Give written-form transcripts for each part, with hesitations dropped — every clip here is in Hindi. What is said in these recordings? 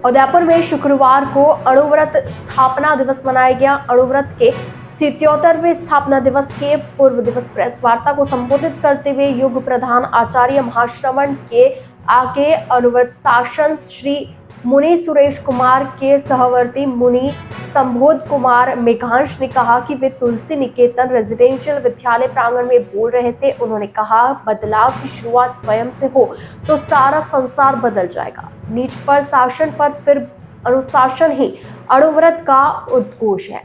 उदयपुर में शुक्रवार को अणुव्रत स्थापना दिवस मनाया गया। अणुव्रत के 77वें स्थापना दिवस के पूर्व दिवस प्रेस वार्ता को संबोधित करते हुए युग प्रधान आचार्य महाश्रवण के आगे अणुव्रत शासन श्री मुनि सुरेश कुमार के सहवर्ती मुनि संबोध कुमार मेघांश ने कहा कि वे तुलसी निकेतन रेजिडेंशियल विद्यालय प्रांगण में बोल रहे थे। उन्होंने कहा, बदलाव की शुरुआत स्वयं से हो तो सारा संसार बदल जाएगा। नीच पर शासन पर फिर अनुशासन ही अणुव्रत का उद्घोष है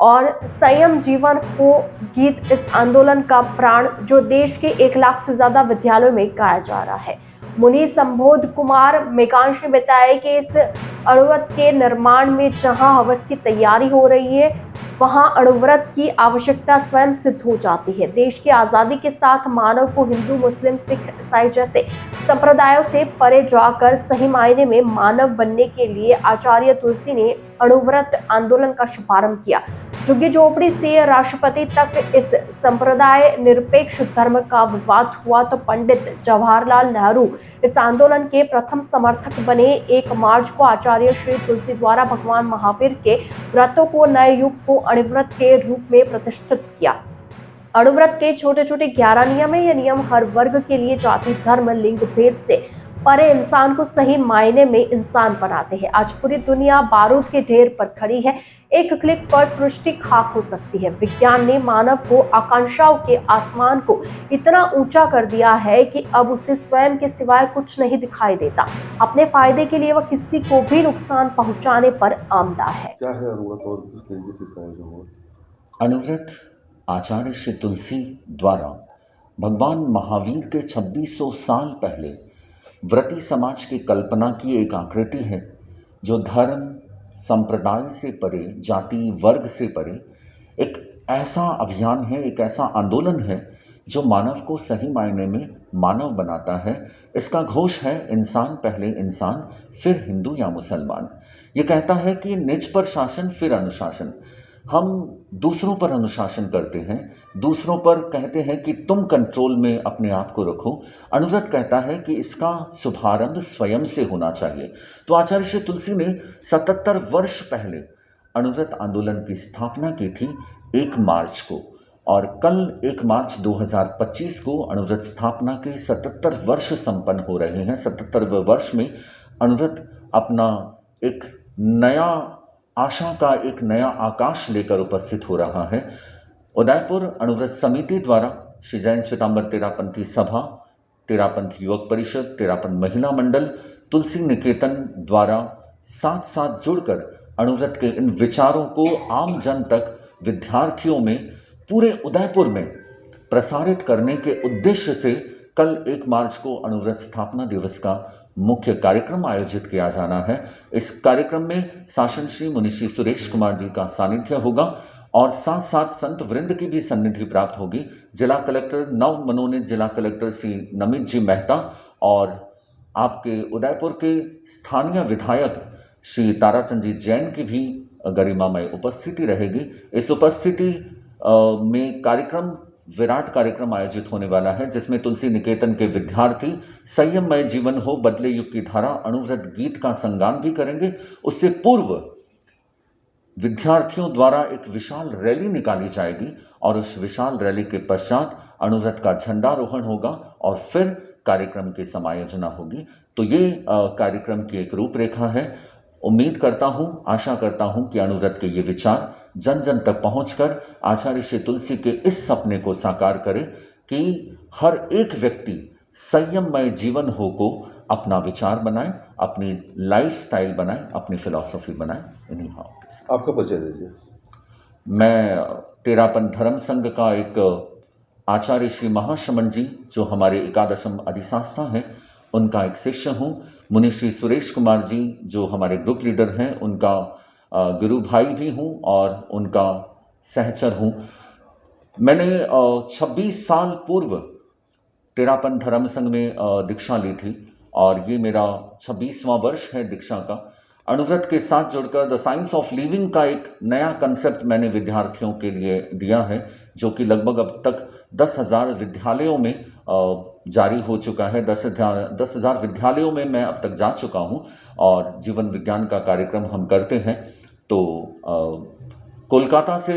और संयम जीवन हो गीत इस आंदोलन का प्राण जो देश के 1 लाख से ज्यादा विद्यालयों में गाया जा रहा है। मुनि संबोध कुमार मेघांश ने बताया कि इस अणुव्रत के निर्माण में जहां हवस की तैयारी हो रही है, वहां अणुव्रत की आवश्यकता स्वयं सिद्ध हो जाती है। देश की आजादी के साथ मानव को हिंदू, मुस्लिम, सिख, ईसाई जैसे संप्रदायों से परे जाकर सही मायने में मानव बनने के लिए आचार्य तुलसी ने अणुव्रत आंदोलन का शुभारंभ किया। झुग्गी झोपड़ी से राष्ट्रपति तक इस संप्रदाय निरपेक्ष धर्म का विवाद हुआ तो पंडित जवाहरलाल नेहरू इस आंदोलन के प्रथम समर्थक बने। 1 मार्च को आचार्य श्री तुलसी द्वारा भगवान महावीर के व्रतों को नए युग को अणुव्रत के रूप में प्रतिष्ठित किया। अणुव्रत के छोटे छोटे 11 नियम है। ये नियम हर वर्ग के लिए जाति, धर्म, लिंग भेद से परे इंसान को सही मायने में इंसान बनाते हैं। आज पूरी दुनिया बारूद के ढेर पर खड़ी है। एक क्लिक पर सृष्टि खाक हो सकती है। विज्ञान ने मानव को आकांक्षाओं के आसमान को इतना ऊंचा कर दिया है कि अब उसे स्वयं के सिवाय कुछ नहीं दिखाई देता। अपने फायदे के लिए वह किसी को भी नुकसान पहुंचाने पर आमदा है। क्या है अणुव्रत और किस तरीके से इसका आयोजन हुआ? अणुव्रत आचार्य श्री तुलसी द्वारा भगवान महावीर के 2600 साल पहले व्रती समाज की कल्पना की एक आकृति है जो धर्म, संप्रदाय से परे, जाति, वर्ग से परे एक ऐसा अभियान है, एक ऐसा आंदोलन है जो मानव को सही मायने में मानव बनाता है। इसका घोष है इंसान पहले इंसान, फिर हिंदू या मुसलमान। ये कहता है कि निज पर शासन फिर अनुशासन। हम दूसरों पर अनुशासन करते हैं, दूसरों पर कहते हैं कि तुम कंट्रोल में अपने आप को रखो। अणुव्रत कहता है कि इसका शुभारंभ स्वयं से होना चाहिए। तो आचार्य श्री तुलसी ने 77 वर्ष पहले अणुव्रत आंदोलन की स्थापना की थी 1 मार्च को, और कल 1 मार्च 2025 को अणुव्रत स्थापना के 77 वर्ष संपन्न हो रहे हैं। 77वें वर्ष में अणुव्रत अपना एक नया आशा का एक नया आकाश लेकर उपस्थित हो रहा है। उदयपुर अणुव्रत समिति द्वारा श्री जैन श्वेतांबर तेरापंथी सभा, तेरापंथी युवक परिषद, तेरापंथ महिला मंडल, तुलसी निकेतन द्वारा साथ साथ जुड़कर अणुव्रत के इन विचारों को आम जन तक, विद्यार्थियों में, पूरे उदयपुर में प्रसारित करने के उद्देश्य से कल 1 मार्च को अणुव्रत स्थापना दिवस का मुख्य कार्यक्रम आयोजित किया जाना है। इस कार्यक्रम में शासन श्री मुनि श्री सुरेश कुमार जी का सानिध्य होगा और साथ साथ संत वृंद की भी सन्निधि प्राप्त होगी। जिला कलेक्टर, नव मनोनीत जिला कलेक्टर श्री नमित जी मेहता और आपके उदयपुर के स्थानीय विधायक श्री ताराचंद जी जैन की भी गरिमामय उपस्थिति रहेगी। इस उपस्थिति में विराट कार्यक्रम आयोजित होने वाला है जिसमें तुलसी निकेतन के विद्यार्थी संयममय जीवन हो बदले युग की धारा अणुव्रत गीत का संगान भी करेंगे। उससे पूर्व विद्यार्थियों द्वारा एक विशाल रैली निकाली जाएगी और उस विशाल रैली के पश्चात अणुव्रत का झंडारोहण होगा और फिर कार्यक्रम की समायोजना होगी। तो ये कार्यक्रम की एक रूपरेखा है। उम्मीद करता हूं, आशा करता हूं कि अणुव्रत के ये विचार जन जन तक पहुंचकर आचार्य श्री तुलसी के इस सपने को साकार करे कि हर एक व्यक्ति संयममय जीवन हो को अपना विचार बनाए, अपनी लाइफस्टाइल बनाए, अपनी फिलॉसफी बनाए। इन्हीं भावों के साथ आपका परिचय दीजिए। मैं तेरापंथ धर्म संघ का एक आचार्य श्री महाश्रमण जी, जो हमारे एकादशम अधिशास्ता हैं, उनका एक शिष्य हूँ। मुनि श्री सुरेश कुमार जी, जो हमारे ग्रुप लीडर हैं, उनका गुरु भाई भी हूँ और उनका सहचर हूँ। मैंने 26 साल पूर्व तेरापंथ धर्म संघ में दीक्षा ली थी और ये मेरा 26वां वर्ष है दीक्षा का। अणुव्रत के साथ जुड़कर द साइंस ऑफ लिविंग का एक नया कंसेप्ट मैंने विद्यार्थियों के लिए दिया है, जो कि लगभग अब तक 10,000 विद्यालयों में जारी हो चुका है। 10,000 विद्यालयों में मैं अब तक जा चुका हूँ और जीवन विज्ञान का कार्यक्रम हम करते हैं। तो कोलकाता से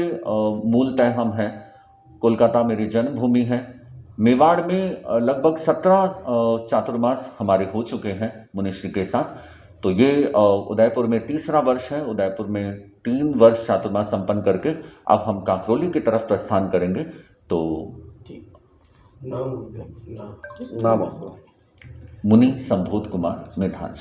मूलतः हम हैं, कोलकाता मेरी जन्मभूमि है। मेवाड़ में लगभग 17 चातुर्मास हमारे हो चुके हैं मुनिश्री के साथ। तो ये उदयपुर में तीसरा वर्ष है। उदयपुर में 3 वर्ष चातुर्मास संपन्न करके अब हम काकरोली की तरफ प्रस्थान करेंगे। तो नाम आपका? मुनि संबोध कुमार मेधांश।